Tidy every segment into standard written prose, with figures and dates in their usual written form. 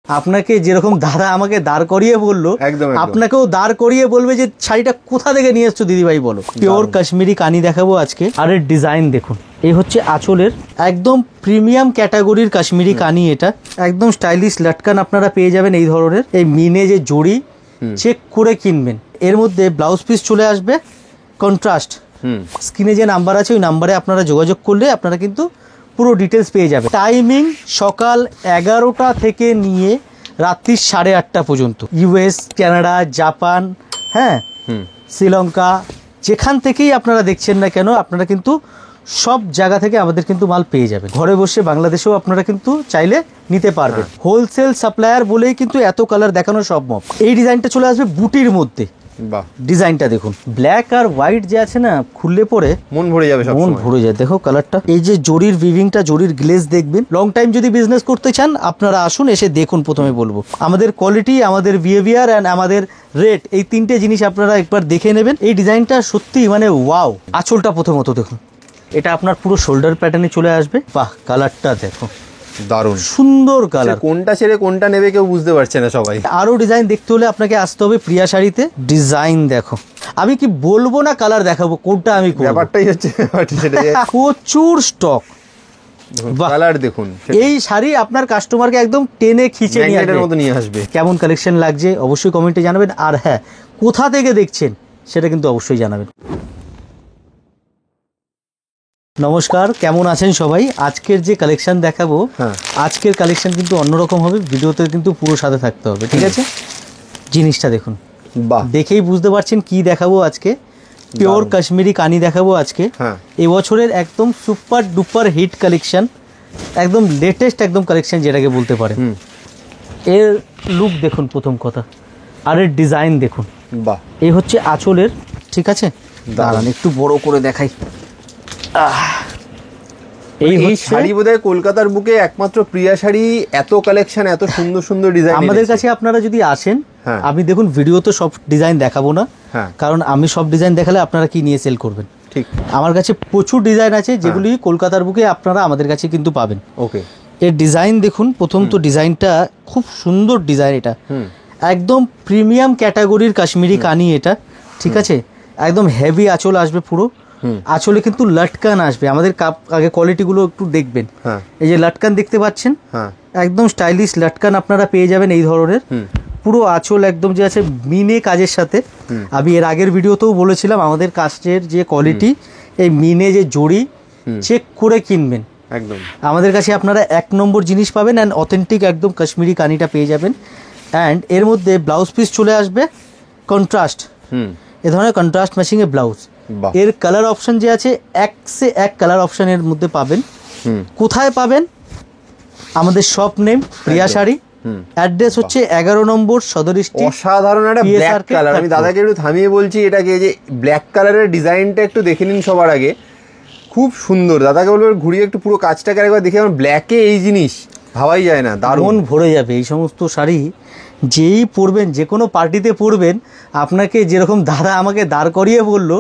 আপনাকে যেরকম দাদা আমাকে দাঁড় করিয়ে বললো, আপনাকেও দাঁড় করিয়ে বলবে যে শাড়িটা কোথা থেকে নিয়ে এসছো দিদিভাই বলো। পিওর কাশ্মীরি কানি দেখাবো আজকে। আর এর ডিজাইন দেখুন, এই হচ্ছে আঁচলের একদম প্রিমিয়াম ক্যাটাগরির কাশ্মীরি কানি। এটা একদম স্টাইলিশ লাটকান আপনারা পেয়ে যাবেন এই ধরনের। এই মিনে যে জড়ি চেক করে কিনবেন। এর মধ্যে ব্লাউজ পিস চলে আসবে কন্ট্রাস্ট। স্ক্রিনে যে নাম্বার আছে ওই নাম্বারে আপনারা যোগাযোগ করলে আপনারা কিন্তু পুরো ডিটেলস পেয়ে যাবে। টাইমিং সকাল 11টা থেকে নিয়ে রাত্রি 8:30 পর্যন্ত। ইউএস, কানাডা, জাপান, হ্যাঁ, শ্রীলঙ্কা, যেখান থেকেই আপনারা দেখছেন না কেন আপনারা কিন্তু সব জায়গা থেকে আমাদের কিন্তু মাল পেয়ে যাবেন। ঘরে বসে বাংলাদেশেও আপনারা কিন্তু চাইলে নিতে পারবেন। হোলসেল সাপ্লায়ার বলেই কিন্তু এত কালার দেখানো সম্ভব। এই ডিজাইনটা চলে আসবে বুটির মধ্যে। ডিজাইনটা দেখুন, ব্ল্যাক আর হোয়াইট যে আছে না, খুললে পরে মন ভরে যাবে, মন ভরে যায়। দেখো কালারটা, এই যে জরির উইভিংটা, জরির গ্লেজ দেখবেন। লং টাইম যদি বিজনেস করতে চান আপনারা আসুন, এসে দেখুন। প্রথমে বলবো আমাদের কোয়ালিটি, আমাদের বিহেভিয়ার অ্যান্ড আমাদের রেট, এই তিনটে জিনিস আপনারা একবার দেখে নেবেন। এই ডিজাইনটা সত্যি মানে ওয়াও। আঁচলটা প্রথমত দেখুন, এটা আপনার পুরো শোল্ডার প্যাটার্নে চলে আসবে। বাহ, কালারটা দেখো, দারুণ সুন্দর কালার। কোনটা ছেড়ে কোনটা নেবে কেউ বুঝতে পারছে না সবাই। আরো ডিজাইন দেখতে হলে আপনাকে আসতে হবে প্রিয়া শাড়িতে। ডিজাইন দেখো, আমি কি বলবো না কালার দেখাবো, কোনটা আমি ব্যাপারটাই হচ্ছে প্রচুর স্টক। কালার দেখুন, এই শাড়ি আপনার কাস্টমারকে একদম টেনে খিচে নিয়ে আসবে। কেমন কালেকশন লাগছে অবশ্যই কমেন্টে জানাবেন। আর হ্যাঁ, কোথা থেকে দেখছেন সেটা কিন্তু অবশ্যই জানাবেন। নমস্কার, কেমন আছেন সবাই? আজকের যে কালেকশন দেখাবো, আজকের কালেকশন কিন্তু অন্যরকম হবে। ভিডিওতে কিন্তু পুরো সাথে থাকতে হবে, ঠিক আছে? জিনিসটা দেখুন, দেখেই বুঝতে পারছেন কি দেখাবো আজকে। পিওর কাশ্মীরি কানি দেখাবো আজকে। এবছরের একদম সুপার ডুপার হিট কালেকশন, একদম লেটেস্ট একদম কালেকশন যেটাকে বলতে পারে। এর লুক দেখুন প্রথম কথা, আর এর ডিজাইন দেখুন। এই হচ্ছে আঁচলের, ঠিক আছে? দাঁড়ান একটু বড় করে দেখাই। এই শাড়ি বোধহয় কলকাতার বুকে একমাত্র প্রিয়া শাড়ি। এত কালেকশন, এত সুন্দর সুন্দর ডিজাইন আমাদের কাছে। আপনারা যদি আসেন, আমি দেখুন ভিডিও তো সব ডিজাইন দেখাবো না, কারণ আমি সব ডিজাইন দেখালে আপনারা কি নিয়ে সেল করবেন। ঠিক, আমার কাছে প্রচুর ডিজাইন আছে যেগুলি কলকাতার বুকে আপনারা আমাদের কাছে কিন্তু পাবেন। ওকে, এর ডিজাইন দেখুন। প্রথম তো ডিজাইনটা খুব সুন্দর ডিজাইন। এটা একদম প্রিমিয়াম ক্যাটাগরির কাশ্মীরি কানি এটা, ঠিক আছে? একদম হেভি আঁচল আসবে পুরো। আঁচলে কিন্তু লাটকান আসবে। আমাদের আগে কোয়ালিটি গুলো একটু দেখবেন। এই যে লাটকান দেখতে পাচ্ছেন, একদম স্টাইলিশ লাটকান আপনারা পেয়ে যাবেন এই ধরনের। পুরো আঁচল একদম যে আছে মিনে কাজের সাথে। আমি এর আগের ভিডিওতেও বলেছিলাম আমাদের কাজের যে কোয়ালিটি, এই মিনে যে জড়ি চেক করে কিনবেন। একদম আমাদের কাছে আপনারা 1 নম্বর জিনিস পাবেন, অ্যান্ড অথেন্টিক একদম কাশ্মীরি কানিটা পেয়ে যাবেন। অ্যান্ড এর মধ্যে ব্লাউজ পিস চলে আসবে কন্ট্রাস্ট। এ ধরনের কন্ট্রাস্ট ম্যাচিং এর ব্লাউজ। এর কালার অপশন যে আছে, 1 से 1 কালার অপশন এর মধ্যে পাবেন। কোথায় পাবেন? আমাদের শপ নেম প্রিয়া শাড়ি, অ্যাড্রেস হচ্ছে 11 নম্বর সদর স্ট্রিট। অসাধারণ একটা ব্ল্যাক কালার। আমি দাদাকে একটু থামিয়ে বলছি, এটাকে যে ব্ল্যাক কালারের ডিজাইনটা একটু দেখে নিন সবার আগে, খুব সুন্দর। দাদাকে বলবো ঘুরিয়ে একটু পুরো কাজটাকে একবার দেখে। আমার ব্ল্যাকে এই জিনিস ভাবাই যায় না, দারুণ ভরে যাবে। এই সমস্ত শাড়ি যেই পরবেন, যে কোনো পার্টিতে পরবেন, আপনাকে যেরকম দাদা আমাকে দাঁড় করিয়ে বললো,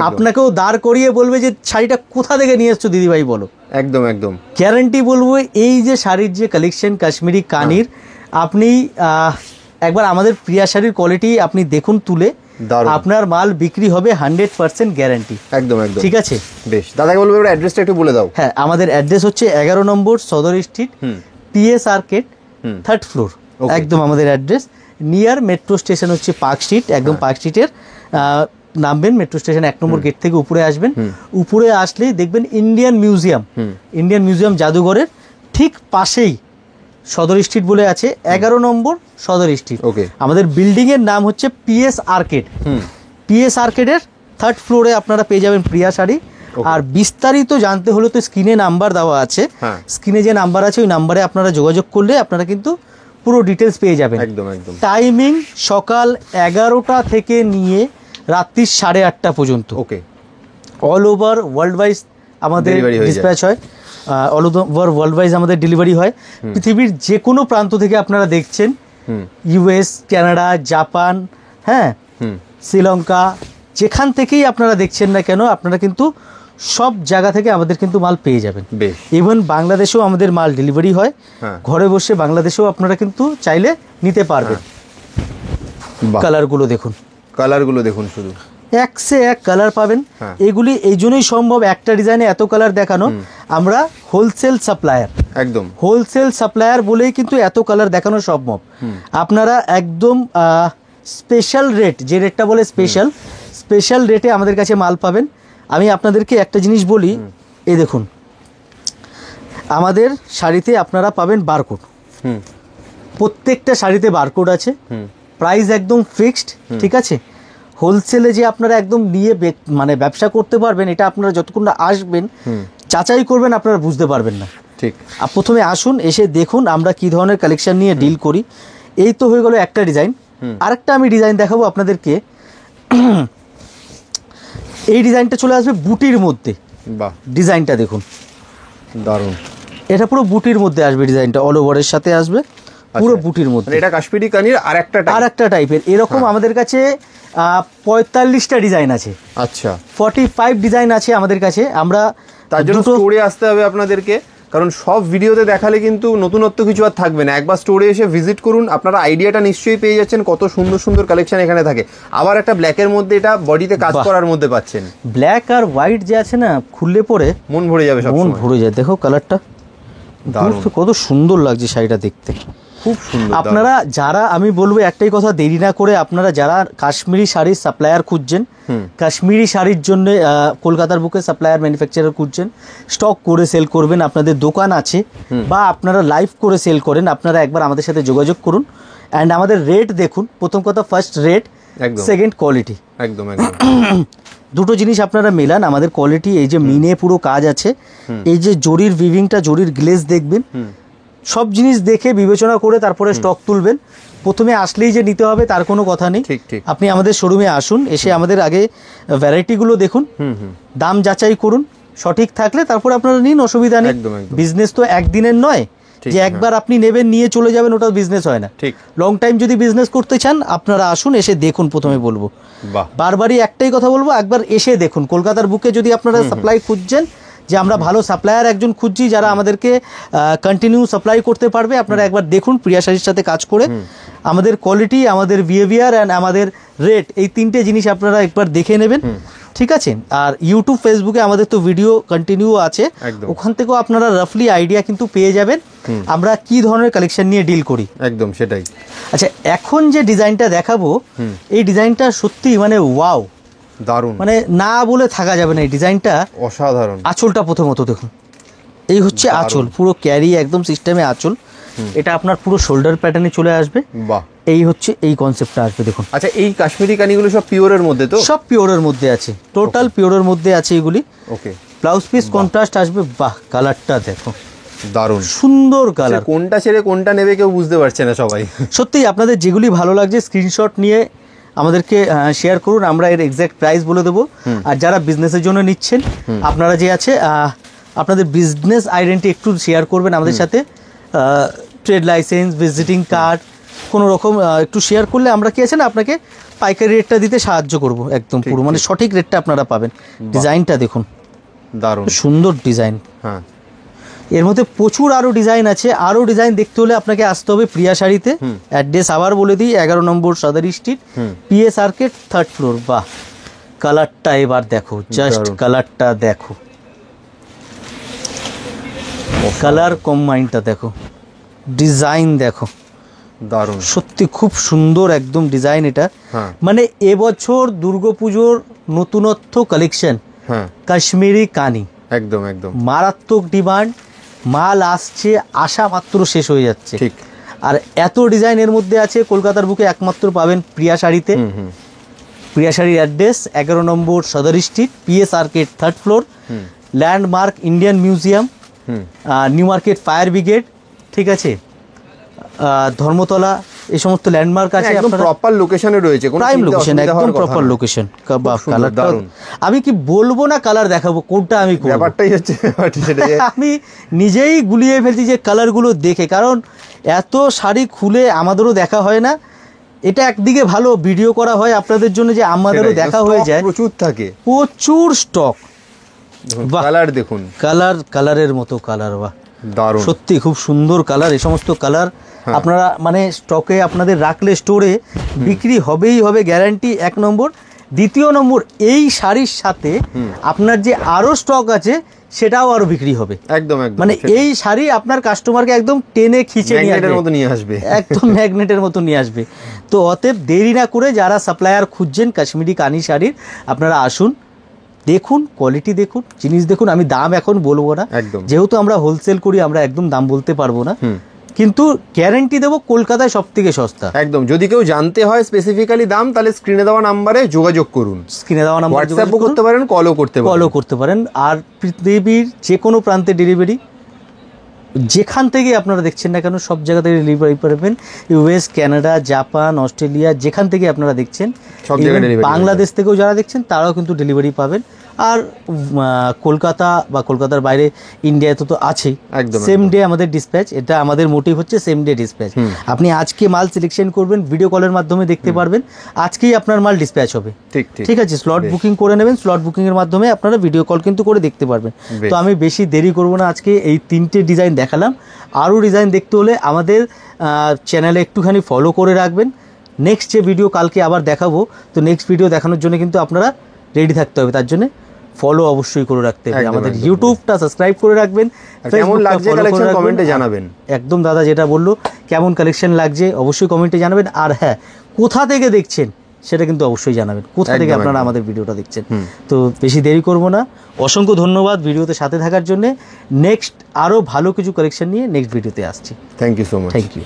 আপনাকেও দাঁড় করিয়ে বলবে যে শাড়িটা কোথা থেকে নিয়ে এসছো দিদিভাই বলো। একদম একদম গ্যারান্টি বলবো। এই যে শাড়ির যে কালেকশন কাশ্মীরি কানির, আপনি একবার আমাদের প্রিয়া শাড়ির কোয়ালিটি আপনি দেখুন তুলে, আপনার মাল বিক্রি হবে 100% গ্যারান্টি। একদম একদম ঠিক আছে। বেশ, দাদাকে বলবো এবার অ্যাড্রেসটা একটু বলে দাও। হ্যাঁ, আমাদের অ্যাড্রেস হচ্ছে 11 নম্বর সদর street, PS arcade, 3rd floor. একদম আমাদের অ্যাড্রেস। নিয়ার মেট্রো স্টেশন হচ্ছে পার্ক স্ট্রিট। একদম পার্ক স্ট্রিটের নামবেন, মেট্রো স্টেশন 1 নম্বর গেট থেকে উপরে আসবেন। উপরে আসলেই দেখবেন ইন্ডিয়ান মিউজিয়াম। ইন্ডিয়ান মিউজিয়াম জাদুঘরের ঠিক পাশেই সদর স্ট্রিট বলে আছে, 11 নম্বর সদর স্ট্রিট। আমাদের বিল্ডিং এর নাম হচ্ছে পিএস আর্কেড। পিএস আর্কেডের 3rd ফ্লোরে আপনারা পেয়ে যাবেন প্রিয়া শাড়ি। আর বিস্তারিত জানতে হলে তো স্ক্রিনে নাম্বার দেওয়া আছে। স্ক্রিনে যে নাম্বার আছে ওই নাম্বারে আপনারা যোগাযোগ করলে আপনারা কিন্তু পুরো ডিটেলস পেয়ে যাবেন। একদম একদম টাইমিং সকাল 11টা থেকে নিয়ে রাত্রি 8:30 পর্যন্ত। ওকে, অল ওভার ওয়ার্ল্ড ওয়াইজ আমাদের ডিসপ্যাচ হয়। অল ওভার ওয়ার্ল্ড ওয়াইজ আমাদের ডেলিভারি হয়। পৃথিবীর যে কোনো প্রান্ত থেকে আপনারা দেখছেন, ইউএস, কানাডা, জাপান, হ্যাঁ, শ্রীলঙ্কা, যেখান থেকেই আপনারা দেখছেন না কেন আপনারা কিন্তু সব জায়গা থেকে আমাদের কিন্তু মাল পেয়ে যাবেন। ইভেন বাংলাদেশেও আমাদের মাল ডেলিভারি হয়, ঘরে বসে বাংলাদেশেও আপনারা কিন্তু চাইলে নিতে পারবেন। কালারগুলো দেখুন, কালারগুলো দেখুন, শুধু এক সে এক কালার পাবেন। এগুলি এই জন্যই সম্ভব, একটা ডিজাইনে এত কালার দেখানো। আমরা হোলসেল সাপ্লায়ার, একদম হোলসেল সাপ্লায়ার বলেই কিন্তু এত কালার দেখানো সম্ভব। আপনারা একদম স্পেশাল রেট, যে রেটটা বলে স্পেশাল রেটে আমাদের কাছে মাল পাবেন। আমি আপনাদেরকে একটা জিনিস বলি, এই দেখুন আমাদের শাড়িতে আপনারা পাবেন বারকোড, প্রত্যেকটা শাড়িতে বারকোড আছে, প্রাইস একদম ফিক্সড, ঠিক আছে। হোলসেলে যে আপনারা একদম নিয়ে মানে ব্যবসা করতে পারবেন, এটা আপনারা যতক্ষণ না আসবেন যাচাই করবেন আপনারা বুঝতে পারবেন না, ঠিক। প্রথমে আসুন, এসে দেখুন আমরা কি ধরনের কালেকশন নিয়ে ডিল করি। এই তো হয়ে গেল একটা ডিজাইন। আরেকটা আমি ডিজাইন দেখাবো আপনাদেরকে। এই ডিজাইনটা চলে আসবে বুটির মধ্যে। বাহ, ডিজাইনটা দেখুন, দারুণ। এটা পুরো বুটির মধ্যে আসবে, ডিজাইনটা অল ওভারের সাথে আসবে, পুরো বুটির মধ্যে। এটা কাশ্মীরি কানির আরেকটা টাইপের। এরকম আমাদের কাছে 45টা ডিজাইন আছে। আচ্ছা, 45 ডিজাইন আছে আমাদের কাছে। আমরা তার জন্য স্টোরে আসতে হবে আপনাদেরকে, কারণ সব ভিডিওতে দেখালে কিন্তু নতুনত্ব কিছু আর থাকবে না। একবার স্টোরে এসে ভিজিট করুন, আপনারা আইডিয়াটা নিশ্চয়ই পেয়ে যাচ্ছেন কত সুন্দর সুন্দর কালেকশন এখানে থাকে। আবার একটা ব্ল্যাকের মধ্যে, এটা বডিতে কাজ করার মধ্যে পাচ্ছেন। ব্ল্যাক আর হোয়াইট যে আছে না, খুললে পরে মন ভরে যাবে, মন ভরে যায়। দেখো কালারটা কত সুন্দর লাগছে, শাড়িটা দেখতে খুব সুন্দর। আপনারা যারা, আমি বলবো একটাই কথা, দেরি না করে আপনারা যারা কাশ্মীরি শাড়ির সাপ্লায়ার খুঁজছেন, কাশ্মীরি শাড়ির জন্য কলকাতার বুকে সাপ্লায়ার ম্যানুফ্যাকচারার খুঁজছেন, স্টক করে সেল করবেন, আপনাদের দোকান আছে বা আপনারা লাইভ করে সেল করেন, আপনারা একবার আমাদের সাথে যোগাযোগ করুন। অ্যান্ড আমাদের রেট দেখুন, প্রথম কথা ফার্স্ট রেট, সেকেন্ড কোয়ালিটি, একদম একদম দুটো জিনিস আপনারা মেলান। আমাদের কোয়ালিটি, এই যে মিনে পুরো কাজ আছে, এই যে জরির উইভিংটা, জরির গ্লেজ দেখবেন, সব জিনিস দেখে বিবেচনা করে তারপরে স্টক তুলবেন। প্রথমে আসলেই যে নিতে হবে তার কোনো কথা নেই। আপনি আমাদের শোরুমে আসুন, এসে আমাদের আগে ভ্যারাইটিগুলো দেখুন, দাম যাচাই করুন, সঠিক থাকলে তারপর আপনারা নিন, অসুবিধা নেই। বিজনেস তো একদিনের নয় যে একবার আপনি নেবেন নিয়ে চলে যাবেন, ওটা বিজনেস হয় না। লং টাইম যদি বিজনেস করতে চান আপনারা আসুন, এসে দেখুন। প্রথমে বলবো, বারবারই একটাই কথা বলবো, একবার এসে দেখুন। কলকাতার বুকে যদি আপনারা সাপ্লাই খুঁজছেন, যে আমরা ভালো সাপ্লায়ার একজন খুঁজছি যারা আমাদেরকে কন্টিনিউ সাপ্লাই করতে পারবে, আপনারা একবার দেখুন প্রিয়া শাড়ির সাথে কাজ করে। আমাদের কোয়ালিটি, আমাদের বিহেভিয়ার অ্যান্ড আমাদের রেট, এই তিনটে জিনিস আপনারা একবার দেখে নেবেন, ঠিক আছে। আর ইউটিউব, ফেসবুকে আমাদের তো ভিডিও কন্টিনিউ আছে, ওখান থেকেও আপনারা রাফলি আইডিয়া কিন্তু পেয়ে যাবেন আমরা কি ধরনের কালেকশন নিয়ে ডিল করি। একদম সেটাই। আচ্ছা, এখন যে ডিজাইনটা দেখাবো, এই ডিজাইনটা সত্যি মানে ওয়াও, দারুণ, মানে না বলে থাকা যাবে না। এই ডিজাইনটা অসাধারণ। আঁচলটা প্রথমত দেখুন, এই হচ্ছে আঁচল, পুরো ক্যারি একদম সিস্টেমে আঁচল। এটা আপনার পুরো শোল্ডার প্যাটার্নে চলে আসবে। বাহ, এই হচ্ছে এই কনসেপ্টটা আসবে দেখুন। আচ্ছা, এই কাশ্মীরি কানিগুলো সব পিওরের মধ্যে তো? সব পিওরের মধ্যে আছে, টোটাল পিওরের মধ্যে আছে এগুলি। ওকে, ব্লাউজ পিস কন্ট্রাস্ট আসবে। বাহ, কালারটা দেখো, দারুণ সুন্দর কালার। কোনটা ছেড়ে কোনটা নেবে কেউ বুঝতে পারছে না সবাই। সত্যি আপনাদের যেগুলি ভালো লাগছে স্ক্রিনশট নিয়ে আমাদেরকে শেয়ার করুন, আমরা এর এক্সাক্ট প্রাইস বলে দেবো। আর যারা বিজনেসের জন্য নিচ্ছেন, আপনারা যে আছে আপনাদের বিজনেস আইডেন্টি একটু শেয়ার করবেন আমাদের সাথে, ট্রেড লাইসেন্স, ভিজিটিং কার্ড, কোনো রকম একটু শেয়ার করলে আমরা কি আছে না আপনাকে পাইকারি রেটটা দিতে সাহায্য করব, একদম পুরো মানে সঠিক রেটটা আপনারা পাবেন। ডিজাইনটা দেখুন, দারুণ সুন্দর ডিজাইন। হ্যাঁ, এর মধ্যে প্রচুর আরও ডিজাইন আছে। আরও ডিজাইন দেখতে হলে আপনাকে আসতে হবে প্রিয়া শাড়িতে। অ্যাড্রেস আবার বলে দিই, 11 নম্বর সদর street, PS arcade, 3rd floor. বাহ, কালারটা এবার দেখো, জাস্ট কালারটা দেখো, কালার কম্বাইনটা দেখো, ডিজাইন দেখো, দারুণ সত্যি খুব সুন্দর একদম ডিজাইন এটা। মানে এবছর দুর্গাপুজোর নতুনত্ব কালেকশন, কাশ্মীরি কানি, একদম একদম মারাত্মক ডিমান্ড, মাল আসছে, আসা মাত্র শেষ হয়ে যাচ্ছে। ঠিক, আর এত ডিজাইন এর মধ্যে আছে। কলকাতার বুকে একমাত্র পাবেন প্রিয়া শাড়িতে। প্রিয়া শাড়ির অ্যাড্রেস 11 নম্বর সদর street, PS arcade, 3rd floor, landmark Indian museum, new market fire brigade, ঠিক আছে, ধর্মতলা, এই সমস্ত ল্যান্ডমার্ক আছে। একদম প্রপার লোকেশনে রয়েছে, প্রাইম লোকেশন, একদম প্রপার লোকেশন। কালারটা আমি কি বলবো না, কালার দেখাবো, কোনটা আমি করব, ব্যাপারটাই হচ্ছে আমি নিজেই গুলিয়ে ফেলছি যে কালারগুলো দেখে, কারণ এত শাড়ি খুলে আমাদেরও দেখা হয় না। এটা একদিকে ভালো, ভিডিও করা হয় আপনাদের জন্য, যে আমাদেরও দেখা হয়ে যায়, প্রচুর থাকে, প্রচুর স্টক, কালার দেখুন, কালারের মতো কালার, বাহ দারুণ, সত্যি খুব সুন্দর কালার। এই সমস্ত কালার আপনারা মানে স্টকে আপনাদের রাখলে স্টোরে বিক্রি হবেই হবে, গ্যারান্টি, 1 নম্বর। দ্বিতীয় নম্বর, এই শাড়ির সাথে আপনার যে আরো স্টক আছে সেটাও আরো বিক্রি হবে। একদম, মানে এই শাড়ি আপনার কাস্টমারকে একদম টেনে খিচে নিয়ে আসবে, একদম ম্যাগনেটের মতো নিয়ে আসবে। তো অতএব দেরি না করে যারা সাপ্লায়ার খুঁজছেন কাশ্মীরি কানি শাড়ির, আপনারা আসুন, দেখুন কোয়ালিটি, দেখুন জিনিস দেখুন। আমি দাম এখন বলবো না, যেহেতু আমরা হোলসেল করি, আমরা একদম দাম বলতে পারবো না, কিন্তু গ্যারান্টি দেবো কলকাতায় সব থেকে সস্তা। একদম। যদি কেউ জানতে হয় স্পেসিফিক্যালি দাম, তাহলে স্ক্রিনে দেওয়া নাম্বারে যোগাযোগ করুন। স্ক্রিনে দেওয়া নাম্বার হোয়াটসঅ্যাপও করতে পারেন, কলও করতে পারেন। আর পৃথিবীর যে কোনো প্রান্তে ডেলিভারি, যেখান থেকে আপনারা দেখছেন না কেন, সব জায়গা থেকে ডেলিভারি পাবেন। ইউএস, কানাডা, জাপান, অস্ট্রেলিয়া, যেখান থেকে আপনারা দেখছেন, বাংলাদেশ থেকেও যারা দেখছেন তারাও কিন্তু ডেলিভারি পাবেন। আর কলকাতা বা কলকাতার বাইরে ইন্ডিয়াতে তো আছেই, সেম ডে আমাদের ডিসপ্যাচ। এটা আমাদের মোটিভ হচ্ছে সেম ডে ডিসপ্যাচ। আপনি আজকে মাল সিলেকশন করবেন, ভিডিও কলের মাধ্যমে দেখতে পারবেন, আজকেই আপনার মাল ডিসপ্যাচ হবে। ঠিক আছে, স্লট বুকিং করে নেবেন, স্লট বুকিং এর মাধ্যমে আপনারা ভিডিও কল কিন্তু করে দেখতে পারবেন। তো আমি বেশি দেরি করব না, আজকে এই 3টে ডিজাইন দেখালাম। আরও ডিজাইন দেখতে হলে আমাদের চ্যানেলে একটুখানি ফলো করে রাখবেন। নেক্সট যে ভিডিও কালকে আবার দেখাবো, তো নেক্সট ভিডিও দেখানোর জন্য কিন্তু আপনারা রেডি থাকতে হবে, তার জন্য ফলো অবশ্যই করে রাখতে হবে। আমাদের ইউটিউবটা সাবস্ক্রাইব করে রাখবেন, কেমন লাগছে কালেকশন কমেন্টে জানাবেন। একদম দাদা যেটা বললো, কেমন কালেকশন লাগছে অবশ্যই কমেন্টে জানাবেন। আর হ্যাঁ, কোথা থেকে দেখছেন সেটা কিন্তু অবশ্যই জানাবেন, কোথা থেকে আপনারা আমাদের ভিডিওটা দেখছেন। তো বেশি দেরি করব না, অসংখ্য ধন্যবাদ ভিডিওতে সাথে থাকার জন্য। নেক্সট আরও ভালো কিছু কালেকশন নিয়ে নেক্সট ভিডিওতে আসছি। Thank you so much. Thank you.